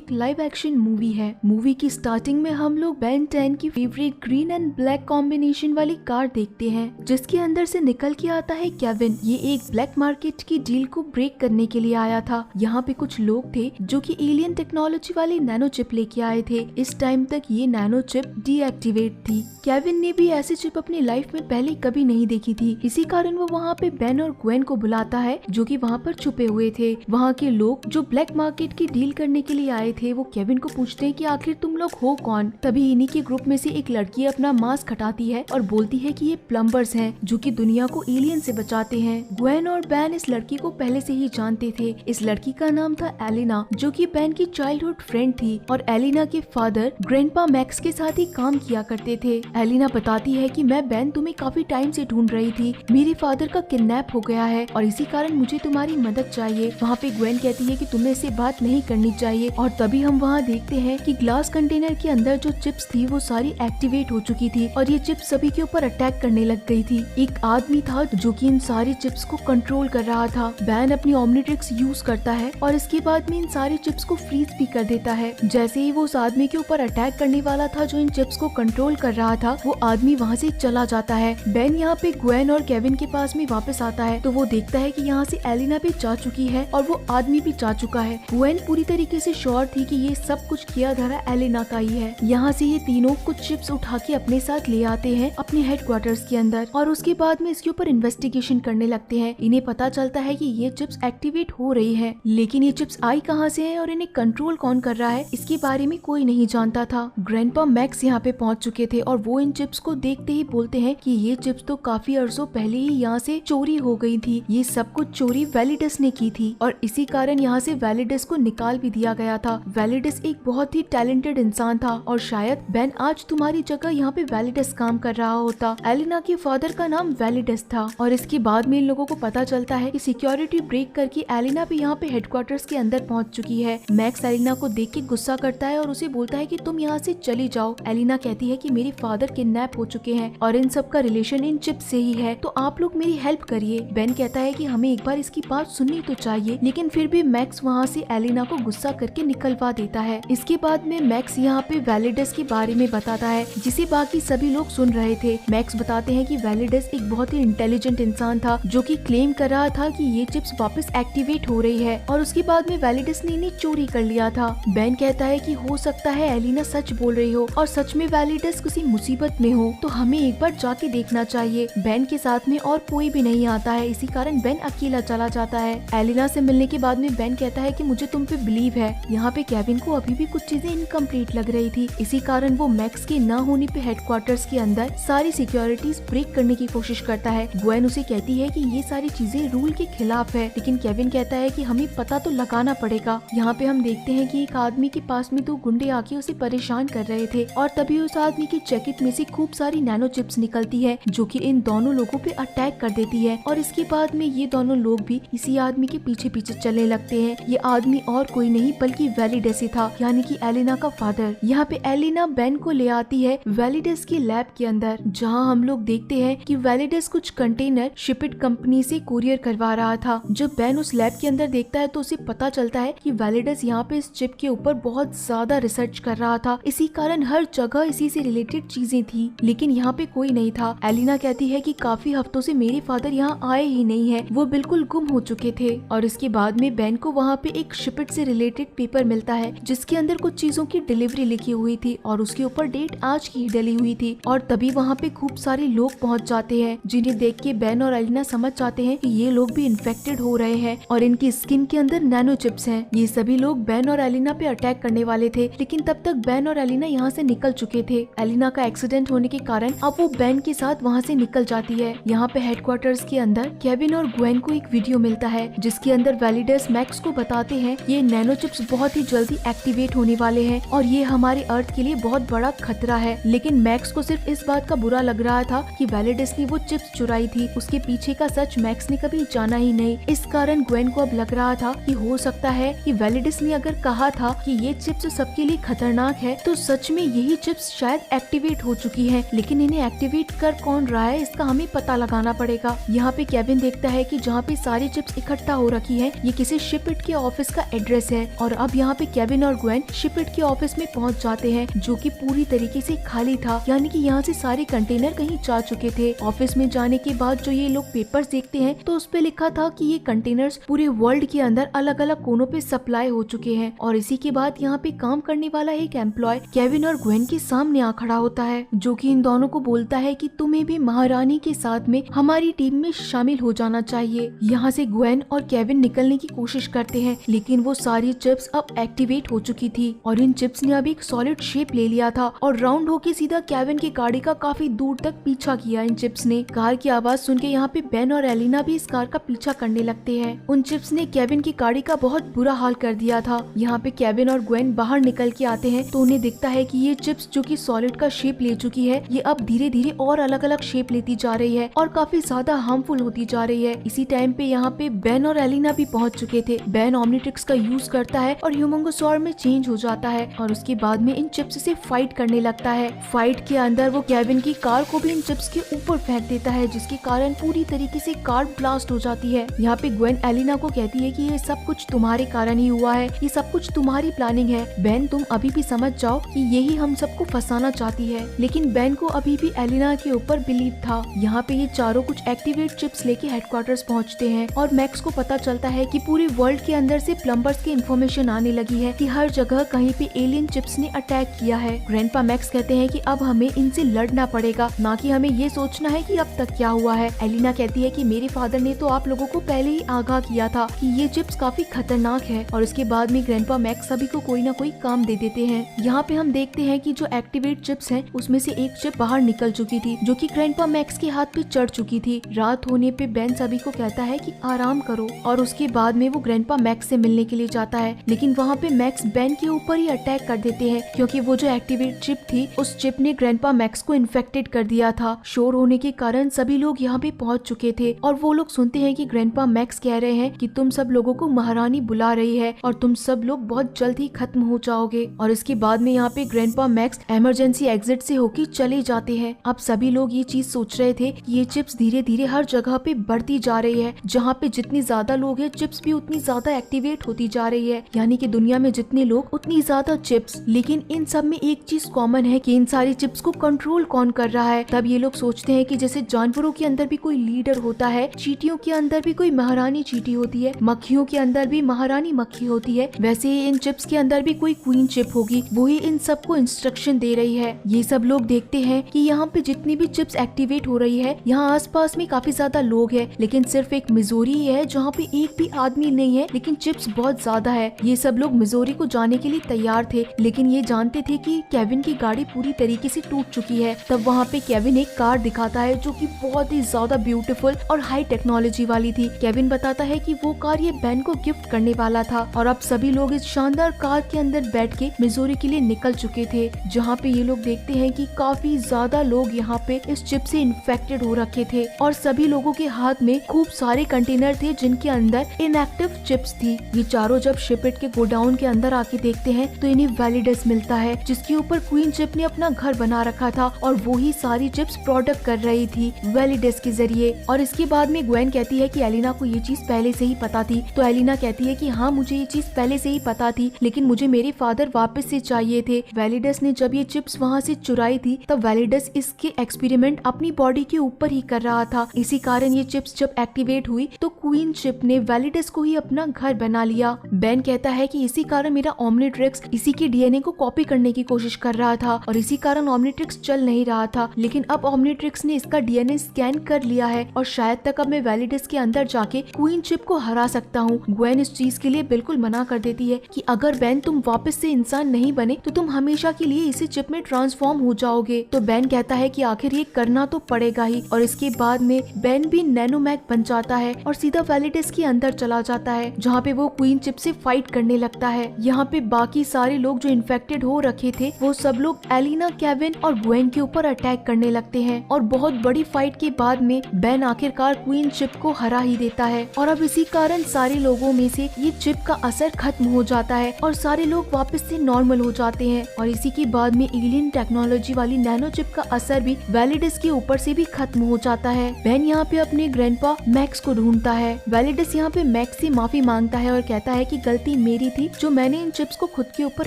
एक live action movie है। Movie की स्टार्टिंग में हम लोग बेन 10 की favourite green and black combination वाली कार देखते हैं, जिसके अंदर से निकल के आता है केविन। ये एक ब्लैक मार्केट की डील को ब्रेक करने के लिए आया था। यहाँ पे कुछ लोग थे जो कि एलियन टेक्नोलॉजी वाली नैनो चिप लेके आए थे। इस टाइम तक ये नैनो चिप डीएक्टिवेट थी। केविन ने भी ऐसी चिप अपनी लाइफ में पहले कभी नहीं देखी थी। इसी कारण वो वहाँ पे बेन और ग्वेन को बुलाता है, जो कि वहाँ पर छुपे हुए थे। वहाँ के लोग जो ब्लैक मार्केट की डील करने के लिए आए थे, वो केविन को पूछते हैं कि आखिर तुम लोग हो कौन। तभी इन्हीं के ग्रुप में से एक लड़की अपना मास्क हटाती है और बोलती है कि ये प्लम्बर्स हैं, जो कि दुनिया को एलियन से बचाते हैं। ग्वेन और बेन इस लड़की को पहले से ही जानते थे। इस लड़की का नाम था एलिना, जो कि बेन की चाइल्डहुड फ्रेंड थी और एलिना के फादर ग्रैंडपा मैक्स के साथ ही काम किया करते थे। एलिना बताती है कि मैं बेन तुम्हें काफी टाइम से ढूंढ रही थी। मेरे फादर का किडनैप हो गया है और इसी कारण मुझे तुम्हारी मदद चाहिए। वहाँ पे ग्वेन कहती है कि तुम्हें इससे बात नहीं करनी चाहिए और तभी हम वहाँ देखते हैं कि ग्लास कंटेनर के अंदर जो चिप्स थी वो सारी एक्टिवेट हो चुकी थी और ये चिप्स सभी के ऊपर अटैक करने लग गई थी। एक आदमी था जो कि इन सारी चिप्स को कंट्रोल कर रहा था। बैन अपनी ओमनिट्रिक्स यूज करता है और इसके बाद में इन सारी चिप्स को फ्रीज भी कर देता है। जैसे ही वो उस आदमी के ऊपर अटैक करने वाला था जो इन चिप्स को कंट्रोल कर रहा था, वो आदमी वहाँ से चला जाता है। बेन यहाँ पे ग्वेन और केविन के पास में वापस आता है तो वो देखता है कि यहाँ से एलिना भी जा चुकी है और वो आदमी भी जा चुका है। ग्वेन पूरी तरीके से श्योर थी कि ये सब कुछ किया धरा एलिना का ही है। यहाँ से ये तीनों कुछ चिप्स उठा के अपने साथ ले आते हैं अपने हेडक्वार्टर्स के अंदर और उसके बाद में इसके ऊपर इन्वेस्टिगेशन करने लगते हैं। इन्हें पता चलता है कि ये चिप्स एक्टिवेट हो रही है, लेकिन ये चिप्स आई कहाँ से है और इन्हें कंट्रोल कौन कर रहा है, इसके बारे में कोई नहीं जानता था। ग्रैंडपा मैक्स यहाँ पे पहुँच चुके थे और वो इन चिप्स को देखते ही बोलते हैं कि ये चिप्स तो काफी अरसों पहले ही यहाँ से चोरी हो गई थी। ये सब कुछ चोरी वैलिडस ने की थी और इसी कारण यहाँ से वैलिडस को निकाल भी दिया गया था। वैलिडस एक बहुत ही टैलेंटेड इंसान था और शायद बेन आज तुम्हारी जगह यहाँ पे वैलिडस काम कर रहा होता। एलिना के फादर का नाम वैलिडस था और इसके बाद में इन लोगों को पता चलता है कि सिक्योरिटी ब्रेक करके एलिना भी यहाँ पे हेडक्वार्टर्स के अंदर पहुँच चुकी है। मैक्स एलिना को देख के गुस्सा करता है और उसे बोलता है कि तुम यहाँ से चली जाओ। एलिना कहती है कि मेरे फादर किडनैप हो चुके हैं और इन सब का रिलेशन इन चिप से ही है, तो आप लोग मेरी हेल्प करिए। बेन कहता है कि हमें एक बार इसकी बात सुननी तो चाहिए, लेकिन फिर भी मैक्स वहाँ से एलिना को गुस्सा करके निकलवा देता है। इसके बाद में मैक्स यहाँ पे वैलिडस के बारे में बताता है, जिसे बाकी सभी लोग सुन रहे थे। मैक्स बताते हैं कि वैलिडस एक बहुत ही इंटेलिजेंट इंसान था जो कि क्लेम कर रहा था कि ये चिप्स वापस एक्टिवेट हो रही है और उसके बाद में वैलिडस ने इन्हें चोरी कर लिया था। बेन कहता है कि हो सकता है एलिना सच बोल रही हो और सच में वैलिडस किसी मुसीबत में हो, तो हमें एक बार जाके देखना चाहिए। बेन के साथ में और कोई भी नहीं आता है, इसी कारण बेन अकेला चला जाता है। एलिना से मिलने के बाद में बेन कहता है कि मुझे तुम पे बिलीव है। यहाँ पे केविन को अभी भी कुछ चीजें इनकम्प्लीट लग रही थी, इसी कारण वो मैक्स के न होने पे हेडक्वार्टर्स के अंदर सारी सिक्योरिटीज ब्रेक करने की कोशिश करता है। ग्वेन उसे कहती है कि ये सारी चीजें रूल के खिलाफ है, लेकिन केविन कहता है कि हमें पता तो लगाना पड़ेगा। यहाँ पे हम देखते हैं कि एक आदमी के पास में 2 गुंडे आके उसे परेशान कर रहे थे और तभी उस आदमी की जैकेट में से खूब सारी नैनो चिप्स निकलती है जो कि इन दोनों लोगों पे अटैक कर देती है और इसके बाद में ये दोनों लोग भी इसी आदमी के पीछे पीछे चलने लगते हैं। ये आदमी और कोई नहीं बल्कि वैलिडस ही था, यानी कि एलिना का फादर। यहाँ पे एलिना बेन को ले आती है वैलिडस की लैब के अंदर, जहाँ हम लोग देखते हैं कि वैलिडस कुछ कंटेनर शिपिट कंपनी से कुरियर करवा रहा था। जब बेन उस लैब के अंदर देखता है तो उसे पता चलता है कि वैलिडस यहाँ पे इस चिप के ऊपर बहुत ज्यादा रिसर्च कर रहा था, इसी कारण हर जगह इसी से रिलेटेड चीजें थी, लेकिन यहाँ पे कोई नहीं था। एलिना कहती है कि काफी हफ्तों से मेरे फादर यहाँ आए ही नहीं है, वो बिल्कुल गुम हो चुके थे। और इसके बाद में बेन को वहाँ पे एक शिपिट से रिलेटेड पेपर मिलता है जिसके अंदर कुछ चीजों की डिलीवरी लिखी हुई थी और उसके ऊपर डेट आज की डली हुई थी। और तभी वहाँ पे खूब सारे लोग पहुँच जाते हैं, जिन्हें देख के बेन और एलिना समझ जाते हैं कि ये लोग भी इन्फेक्टेड हो रहे हैं और इनकी स्किन के अंदर नैनो चिप्स हैं। ये सभी लोग बेन और एलिना पे अटैक करने वाले थे, लेकिन तब तक बेन और एलिना यहाँ से निकल चुके थे। एलिना का एक्सीडेंट होने के कारण अब वो बेन के साथ वहाँ से निकल जाती है। यहाँ पे हेडक्वार्टर्स के अंदर केविन और ग्वेन को एक वीडियो मिलता है जिसके अंदर वैलिडस मैक्स को बताते हैं ये नैनो चिप्स बहुत ही जल्दी एक्टिवेट होने वाले हैं और ये हमारे अर्थ के लिए बहुत बड़ा खतरा है। लेकिन मैक्स को सिर्फ इस बात का बुरा लग रहा था कि वैलिडस ने वो चिप्स चुराई थी, उसके पीछे का सच मैक्स ने कभी जाना ही नहीं। इस कारण ग्वेन को अब लग रहा था कि हो सकता है कि वैलिडस ने अगर कहा था कि ये चिप्स सबके लिए खतरनाक है, तो सच में यही चिप्स शायद एक्टिवेट हो चुकी है, लेकिन इन्हें एक्टिवेट कर कौन रहा है इसका हमें पता लगाना पड़ेगा। यहाँ पे केविन देखता है कि जहाँ पे सारी चिप्स इकट्ठा हो रखी है ये किसी शिपिट के ऑफिस का एड्रेस है और अब यहाँ पे केविन और ग्वेन शिपेट के ऑफिस में पहुंच जाते हैं, जो कि पूरी तरीके से खाली था, यानी कि यहाँ से सारे कंटेनर कहीं जा चुके थे। ऑफिस में जाने के बाद जो ये लोग पेपर्स देखते हैं तो उस पे लिखा था कि ये कंटेनर्स पूरे वर्ल्ड के अंदर अलग अलग कोनों पे सप्लाई हो चुके हैं। और इसी के बाद यहाँ पे काम करने वाला एक एम्प्लॉय केविन और ग्वेन के सामने आ खड़ा होता है, जो कि इन दोनों को बोलता है कि तुम्हें भी महारानी के साथ में हमारी टीम में शामिल हो जाना चाहिए। यहाँ से ग्वेन और केविन निकलने की कोशिश करते हैं, लेकिन वो सारी चिप्स अब एक्टिवेट हो चुकी थी और इन चिप्स ने अब एक सॉलिड शेप ले लिया था और राउंड होके सीधा केविन की गाड़ी का काफी दूर तक पीछा किया। इन चिप्स ने कार की आवाज सुन के यहाँ पे बेन और एलिना भी इस कार का पीछा करने लगते हैं। उन चिप्स ने केविन की गाड़ी का बहुत बुरा हाल कर दिया था। यहाँ पे केविन और ग्वेन बाहर निकल के आते हैं तो उन्हें दिखता है कि ये चिप्स जो कि सॉलिड का शेप ले चुकी है, ये अब धीरे धीरे और अलग अलग शेप लेती जा रही है और काफी ज्यादा हार्मफुल होती जा रही है। इसी टाइम पे यहाँ पे बेन और एलिना भी पहुंच चुके थे। बेन ओमनिट्रिक्स का यूज करता है और ह्यूमंगोसॉर में चेंज हो जाता है और उसके बाद में इन चिप्स से फाइट करने लगता है। फाइट के अंदर वो केविन की कार को भी इन चिप्स के ऊपर फेंक देता है, जिसके कारण पूरी तरीके से कार ब्लास्ट हो जाती है। यहाँ पे ग्वेन एलिना को कहती है कि ये सब कुछ तुम्हारे कारण ही हुआ है, ये सब कुछ तुम्हारी प्लानिंग है। बेन तुम अभी भी समझ जाओ कि यही हम सबको फंसाना चाहती है, लेकिन बेन को अभी भी एलिना के ऊपर बिलीव था। यहाँ पे ये चारों कुछ एक्टिवेट चिप्स लेके हेडक्वार्टर्स पहुँचते हैं और मैक्स को पता चलता है कि पूरे वर्ल्ड के अंदर से प्लम्बर्स की इन्फॉर्मेशन आने लगी है कि हर जगह कहीं पे एलियन चिप्स ने अटैक किया है। ग्रैंडपा मैक्स कहते हैं कि अब हमें इनसे लड़ना पड़ेगा, ना कि हमें ये सोचना है कि अब तक क्या हुआ है। एलिना कहती है कि मेरे फादर ने तो आप लोगों को पहले ही आगाह किया था कि ये चिप्स काफी खतरनाक है। और उसके बाद में ग्रैंडपा मैक्स सभी को कोई ना कोई काम दे देते हैं। यहाँ पे हम देखते हैं कि जो एक्टिवेट चिप्स हैं उसमें से एक चिप बाहर निकल चुकी थी, जो कि ग्रैंडपा मैक्स के हाथ पे चढ़ चुकी थी। रात होने पे बेन सभी को कहता है कि आराम करो और उसके बाद में वो ग्रैंडपा मैक्स से मिलने के लिए जाता है, लेकिन वहाँ पे मैक्स बेन के ऊपर ही अटैक कर देते हैं, क्योंकि वो जो एक्टिवेट चिप थी उस चिप ने ग्रैंडपा मैक्स को इन्फेक्टेड कर दिया था। शोर होने के कारण सभी लोग यहाँ पे पहुँच चुके थे और वो लोग सुनते हैं कि ग्रैंडपा मैक्स कह रहे हैं कि तुम सब लोगों को महारानी बुला रही है और तुम सब लोग बहुत जल्द ही खत्म हो जाओगे। और इसके बाद में यहाँ पे ग्रैंडपा मैक्स इमरजेंसी एग्जिट से होके चले जाते हैं। अब सभी लोग ये चीज सोच रहे थे कि ये चिप्स धीरे धीरे हर जगह पे बढ़ती जा रही है, जहाँ पे जितनी ज्यादा लोग हैं चिप्स भी उतनी ज्यादा एक्टिवेट होती जा रही है, यानी कि दुनिया में जितने लोग उतनी ज्यादा चिप्स। लेकिन इन सब में एक चीज कॉमन है कि इन सारी चिप्स को कंट्रोल कौन कर रहा है। तब ये लोग सोचते हैं कि जैसे जानवरों के अंदर भी कोई लीडर होता है, चींटियों के अंदर भी कोई महारानी चींटी होती है, मक्खियों के अंदर भी महारानी मक्खी होती है, वैसे ही इन चिप्स के अंदर भी कोई क्वीन चिप होगी, वही इन सबको इंस्ट्रक्शन दे रही है। ये सब लोग देखते हैं कि यहाँ पे जितनी भी चिप्स एक्टिवेट हो रही है, यहाँ आसपास में काफी ज्यादा लोग हैं, लेकिन सिर्फ एक मिजोरी ही है जहाँ पे एक भी आदमी नहीं है, लेकिन चिप्स बहुत ज्यादा है। ये सब लोग मिजोरी को जाने के लिए तैयार थे, लेकिन ये जानते थे कि केविन की गाड़ी पूरी तरीके से टूट चुकी है। तब वहाँ पे केविन एक कार दिखाता है जो कि बहुत ही ज्यादा ब्यूटीफुल और हाई टेक्नोलॉजी वाली थी। केविन बताता है कि वो कार ये बेन को गिफ्ट करने वाला था और अब सभी लोग इस शानदार कार के अंदर बैठ के मिजोरी के लिए निकल चुके थे, जहाँ पे ये लोग देखते हैं कि काफी ज्यादा लोग यहाँ पे इस चिप से इन्फेक्टेड हो रखे थे और सभी लोगों के हाथ में खूब सारे कंटेनर थे जिनके अंदर इनएक्टिव चिप्स थी। ये चारों जब शिपेट के गोडाउन के अंदर आके देखते हैं तो इन्हें वैलिडस मिलता है, जिसके ऊपर क्वीन चिप ने अपना घर बना रखा था और वो ही सारी चिप्स प्रोडक्ट कर रही थी वैलिडस के जरिए। और इसके बाद में ग्वेन कहती है कि एलिना को ये चीज पहले से ही पता थी, तो एलिना कहती है कि हाँ मुझे ये चीज पहले से ही पता थी, लेकिन मुझे मेरे फादर वापस से चाहिए थे। वैलिडस ने जब ये चिप्स वहाँ से चुराई थी तब वैलिडस इसके एक्सपेरिमेंट अपनी बॉडी के ऊपर ही कर रहा था। इसी कारण ये चिप्स जब एक्टिवेट हुई तो क्वीन चिप ने वैलिडस को ही अपना घर बना लिया। बेन कहता है कि इसी कारण मेरा ओमनिट्रिक्स इसी के डीएनए को कॉपी करने की कोशिश कर रहा था और इसी कारण ओमनिट्रिक्स चल नहीं रहा था, लेकिन अब ओमनिट्रिक्स ने इसका डीएनए स्कैन कर लिया है और शायद तक अब मैं वैलिडस के अंदर जाके क्वीन चिप को हरा सकता हूँ। ग्वेन इस चीज के लिए बिल्कुल मना कर देती है कि अगर बेन तुम वापस से इंसान नहीं बने तो तुम हमेशा के लिए इसी चिप में ट्रांसफॉर्म हो जाओगे। तो बेन कहता है कि आखिर ये करना तो पड़ेगा ही और इसके बाद में बेन भी नैनोमैक बन जाता है और सीधा वैलिडस के अंदर चला जाता है, जहाँ पे वो क्वीन चिप से फाइट करने लगता है। यहाँ पे बाकी सारे लोग जो इन्फेक्टेड हो रखे थे वो सब लोग एलिना, केविन और ग्वेन के ऊपर अटैक करने लगते हैं और बहुत बड़ी फाइट के बाद में बेन आखिरकार क्वीन चिप को हरा ही देता है और अब इसी कारण सारे लोगों में से ये चिप का असर खत्म हो जाता है और सारे लोग वापस से नॉर्मल हो जाते हैं। और इसी के बाद में एलियन टेक्नोलॉजी वाली नैनो चिप का असर भी वैलिडस के ऊपर से भी खत्म हो जाता है। बेन यहाँ पे अपने ग्रैंडपा मैक्स को ढूंढता है। वैलिडस यहाँ पे मैक्स से माफी मांगता है और कहता है कि गलती मेरी थी, थी जो मैंने इन चिप्स को खुद के ऊपर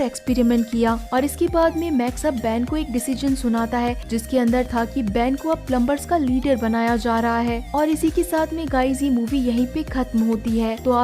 एक्सपेरिमेंट किया। और इसके बाद में मैक्स अब बेन को एक डिसीजन सुनाता है जिसके अंदर था कि बेन को अब प्लम्बर्स का लीडर बनाया जा रहा है। और इसी के साथ में गाइस ये मूवी यहीं पे खत्म होती है। तो आप